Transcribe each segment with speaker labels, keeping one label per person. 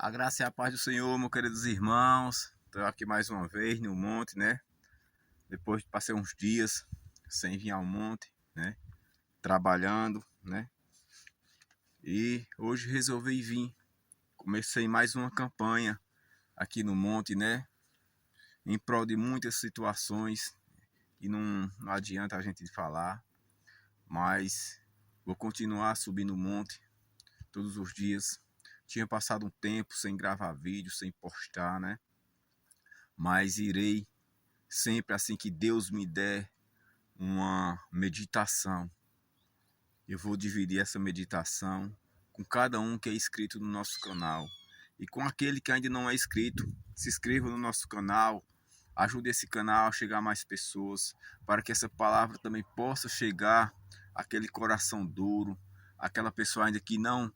Speaker 1: A graça e a paz do Senhor, meus queridos irmãos. Estou aqui mais uma vez no monte, né? Depois de passei uns dias sem vir ao monte, né? Trabalhando, né? E hoje resolvi vir. Comecei mais uma campanha aqui no monte, né? Em prol de muitas situações que não adianta a gente falar, mas vou continuar subindo o monte todos os dias. Tinha passado um tempo sem gravar vídeo, sem postar, né? Mas irei sempre assim que Deus me der uma meditação. Eu vou dividir essa meditação com cada um que é inscrito no nosso canal. E com aquele que ainda não é inscrito, se inscreva no nosso canal, ajude esse canal a chegar a mais pessoas, para que essa palavra também possa chegar àquele coração duro, aquela pessoa ainda que não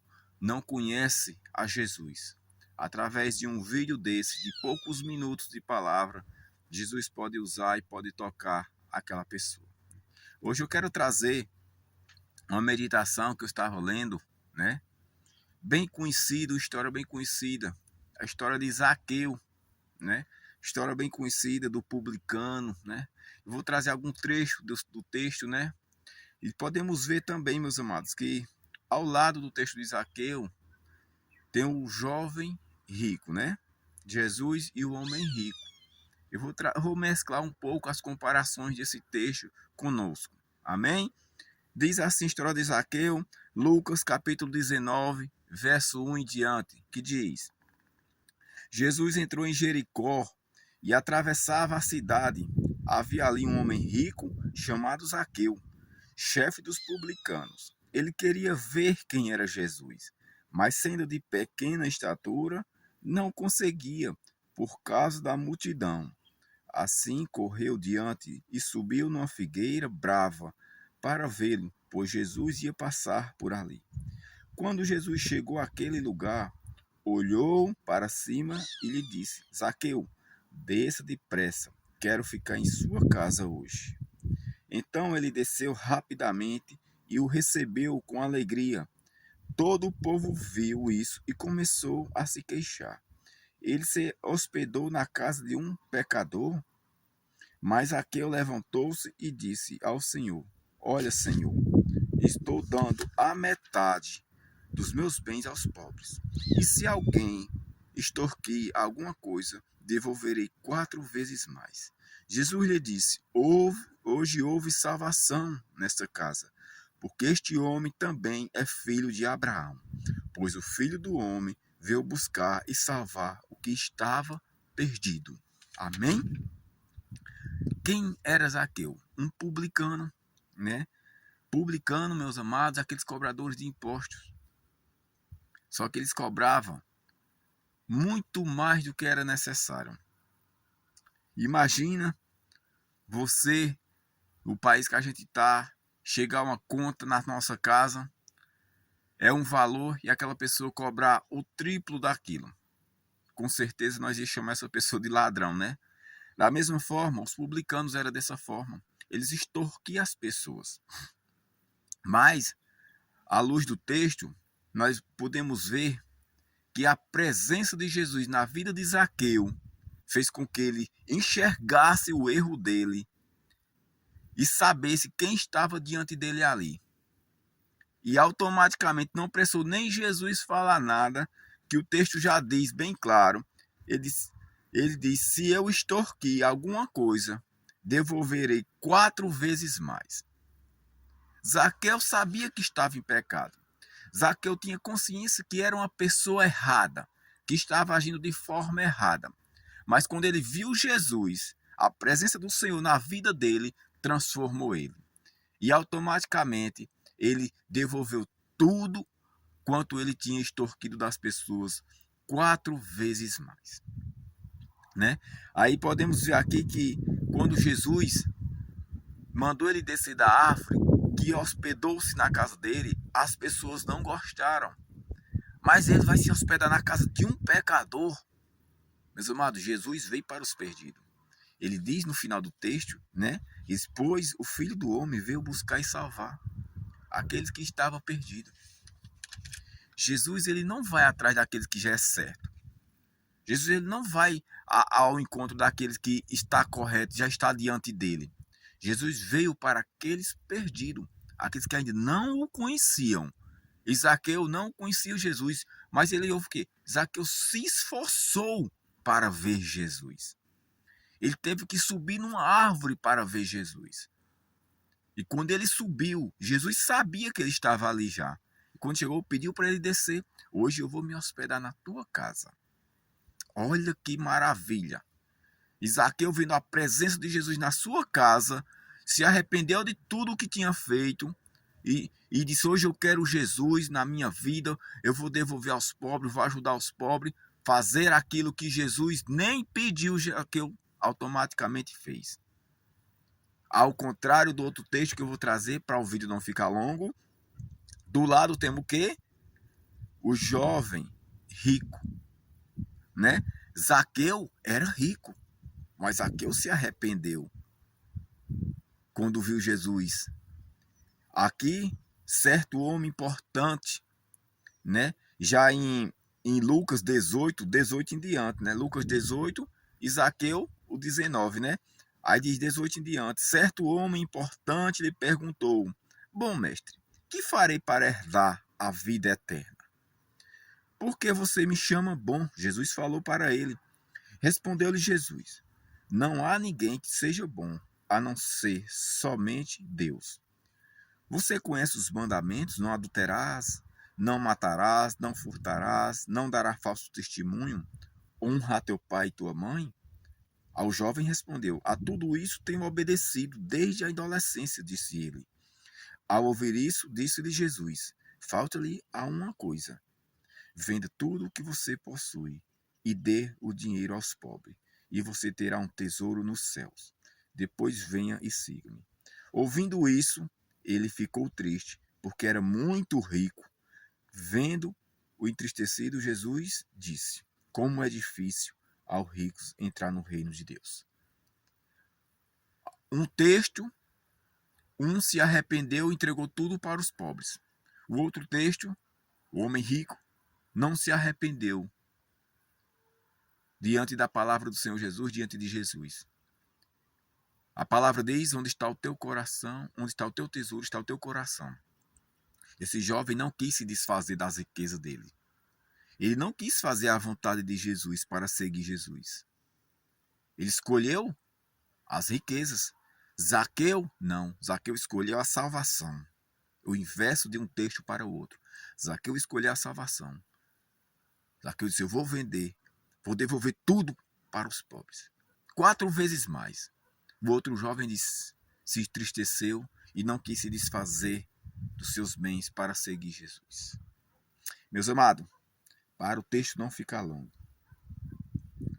Speaker 1: conhece a Jesus. Através de um vídeo desse, de poucos minutos de palavra, Jesus pode usar e pode tocar aquela pessoa. Hoje eu quero trazer uma meditação que eu estava lendo, né? Bem conhecida, história bem conhecida, a história de Zaqueu, né? História bem conhecida do publicano, né? Eu vou trazer algum trecho do texto, né? E podemos ver também, meus amados, que ao lado do texto de Zaqueu tem o jovem rico, né? Jesus e o homem rico. Eu vou mesclar um pouco as comparações desse texto conosco. Amém? Diz assim a história de Zaqueu, Lucas capítulo 19, verso 1 em diante, que diz: Jesus entrou em Jericó e atravessava a cidade. Havia ali um homem rico chamado Zaqueu, chefe dos publicanos. Ele queria ver quem era Jesus, mas sendo de pequena estatura, não conseguia, por causa da multidão. Assim correu diante e subiu numa figueira brava para vê-lo, pois Jesus ia passar por ali. Quando Jesus chegou àquele lugar, olhou para cima e lhe disse: Zaqueu, desça depressa, quero ficar em sua casa hoje. Então ele desceu rapidamente e o recebeu com alegria. Todo o povo viu isso e começou a se queixar. Ele se hospedou na casa de um pecador. Mas Zaqueu levantou-se e disse ao Senhor: Olha, Senhor, estou dando a metade dos meus bens aos pobres. E se alguém extorquir alguma coisa, devolverei 4 vezes mais. Jesus lhe disse: Hoje houve salvação nesta casa, porque este homem também é filho de Abraão. Pois o Filho do Homem veio buscar e salvar o que estava perdido. Amém? Quem era Zaqueu? Um publicano, né? Publicano, meus amados, aqueles cobradores de impostos. Só que eles cobravam muito mais do que era necessário. Imagina você, no país que a gente está, chegar uma conta na nossa casa, é um valor e aquela pessoa cobrar o triplo daquilo. Com certeza nós ia chamar essa pessoa de ladrão, né? Da mesma forma, os publicanos eram dessa forma. Eles extorquiam as pessoas. Mas, à luz do texto, nós podemos ver que a presença de Jesus na vida de Zaqueu fez com que ele enxergasse o erro dele e sabesse quem estava diante dele ali. E automaticamente não precisou nem Jesus falar nada, que o texto já diz bem claro. Ele diz: se eu extorquir alguma coisa, devolverei 4 vezes mais. Zaqueu sabia que estava em pecado. Zaqueu tinha consciência que era uma pessoa errada, que estava agindo de forma errada. Mas quando ele viu Jesus, a presença do Senhor na vida dele transformou ele. E automaticamente ele devolveu tudo quanto ele tinha extorquido das pessoas 4 vezes mais. Né? Aí podemos ver aqui que quando Jesus mandou ele descer da árvore, que hospedou-se na casa dele, as pessoas não gostaram. Mas ele vai se hospedar na casa de um pecador. Meus amados, Jesus veio para os perdidos. Ele diz no final do texto, né? Pois o Filho do Homem veio buscar e salvar aqueles que estavam perdidos. Jesus, ele não vai atrás daqueles que já é certo. Jesus ele não vai ao encontro daqueles que está correto, já está diante dele. Jesus veio para aqueles perdidos, aqueles que ainda não o conheciam. E Zaqueu não conhecia Jesus, mas ele ouve o quê? Zaqueu se esforçou para ver Jesus. Ele teve que subir numa árvore para ver Jesus. E quando ele subiu, Jesus sabia que ele estava ali já. E quando chegou, pediu para ele descer. Hoje eu vou me hospedar na tua casa. Olha que maravilha. Zaqueu, vendo a presença de Jesus na sua casa, se arrependeu de tudo o que tinha feito e disse: hoje eu quero Jesus na minha vida, eu vou devolver aos pobres, vou ajudar os pobres, fazer aquilo que Jesus nem pediu, Zaqueu automaticamente fez. Ao contrário do outro texto que eu vou trazer para o vídeo não ficar longo, do lado temos o quê? O jovem rico, né? Zaqueu era rico, mas Zaqueu se arrependeu quando viu Jesus. Aqui, certo homem importante, né? Já em Lucas 18, 18 em diante, né? Lucas 18 e Zaqueu, o 19, né? Aí diz 18 em diante. Certo homem importante lhe perguntou: bom mestre, que farei para herdar a vida eterna? Por que você me chama bom? Jesus falou para ele. Respondeu-lhe Jesus: não há ninguém que seja bom, a não ser somente Deus. Você conhece os mandamentos? Não adulterarás, não matarás, não furtarás, não darás falso testemunho, honra teu pai e tua mãe? Ao jovem respondeu: a tudo isso tenho obedecido desde a adolescência, disse ele. Ao ouvir isso, disse-lhe Jesus: falta-lhe a uma coisa. Venda tudo o que você possui e dê o dinheiro aos pobres, e você terá um tesouro nos céus. Depois venha e siga-me. Ouvindo isso, ele ficou triste, porque era muito rico. Vendo o entristecido, Jesus disse: como é difícil aos ricos entrar no reino de Deus. Um texto, um se arrependeu e entregou tudo para os pobres. O outro texto, o homem rico, não se arrependeu diante da palavra do Senhor Jesus, diante de Jesus. A palavra diz: onde está o teu coração, onde está o teu tesouro, está o teu coração. Esse jovem não quis se desfazer das riquezas dele. Ele não quis fazer a vontade de Jesus para seguir Jesus. Ele escolheu as riquezas. Zaqueu, não. Zaqueu escolheu a salvação. O inverso de um texto para o outro. Zaqueu escolheu a salvação. Zaqueu disse: eu vou vender, vou devolver tudo para os pobres. 4 vezes mais. O outro jovem se entristeceu e não quis se desfazer dos seus bens para seguir Jesus. Meus amados, para o texto não ficar longo,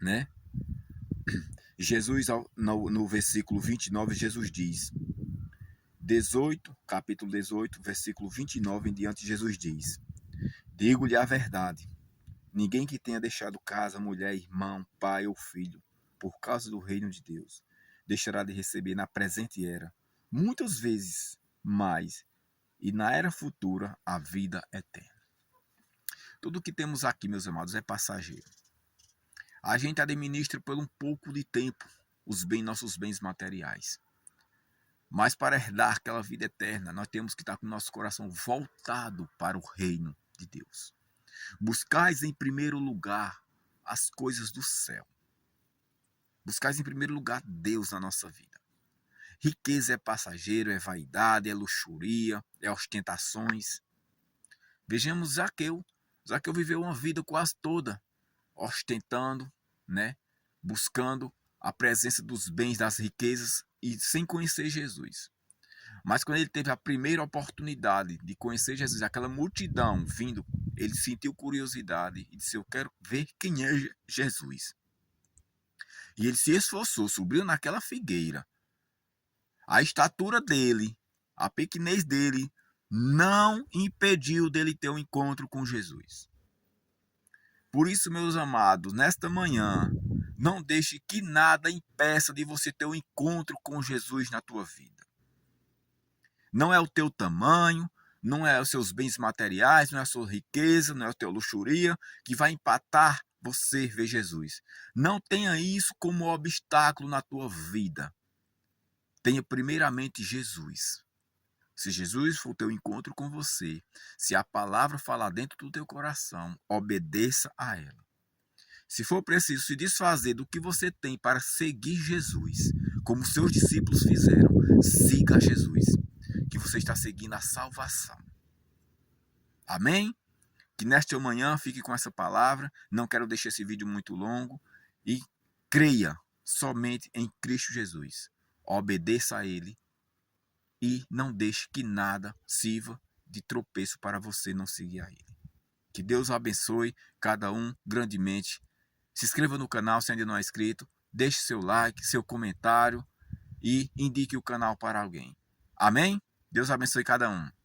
Speaker 1: né? Jesus, no versículo 29, Jesus diz, 18, capítulo 18, versículo 29 em diante, Jesus diz: digo-lhe a verdade, ninguém que tenha deixado casa, mulher, irmão, pai ou filho, por causa do reino de Deus, deixará de receber na presente era, muitas vezes mais, e na era futura, a vida eterna. Tudo que temos aqui, meus amados, é passageiro. A gente administra por um pouco de tempo nossos bens materiais. Mas para herdar aquela vida eterna, nós temos que estar com o nosso coração voltado para o reino de Deus. Buscais em primeiro lugar as coisas do céu. Buscais em primeiro lugar Deus na nossa vida. Riqueza é passageiro, é vaidade, é luxúria, é ostentações. Vejamos Zaqueu. Zaqueu viveu uma vida quase toda ostentando, né? Buscando a presença dos bens, das riquezas e sem conhecer Jesus. Mas quando ele teve a primeira oportunidade de conhecer Jesus, aquela multidão vindo, ele sentiu curiosidade e disse: eu quero ver quem é Jesus. E ele se esforçou, subiu naquela figueira. A estatura dele, a pequenez dele, não impediu dele ter um encontro com Jesus. Por isso, meus amados, nesta manhã, não deixe que nada impeça de você ter um encontro com Jesus na tua vida. Não é o teu tamanho, não é os seus bens materiais, não é a sua riqueza, não é a tua luxúria que vai empatar você ver Jesus. Não tenha isso como obstáculo na tua vida. Tenha primeiramente Jesus. Se Jesus for o teu encontro com você, se a palavra falar dentro do teu coração, obedeça a ela. Se for preciso se desfazer do que você tem para seguir Jesus, como seus discípulos fizeram, siga Jesus, que você está seguindo a salvação. Amém? Que nesta manhã fique com essa palavra. Não quero deixar esse vídeo muito longo. E creia somente em Cristo Jesus. Obedeça a Ele. E não deixe que nada sirva de tropeço para você não seguir a Ele. Que Deus abençoe cada um grandemente. Se inscreva no canal se ainda não é inscrito. Deixe seu like, seu comentário. E indique o canal para alguém. Amém? Deus abençoe cada um.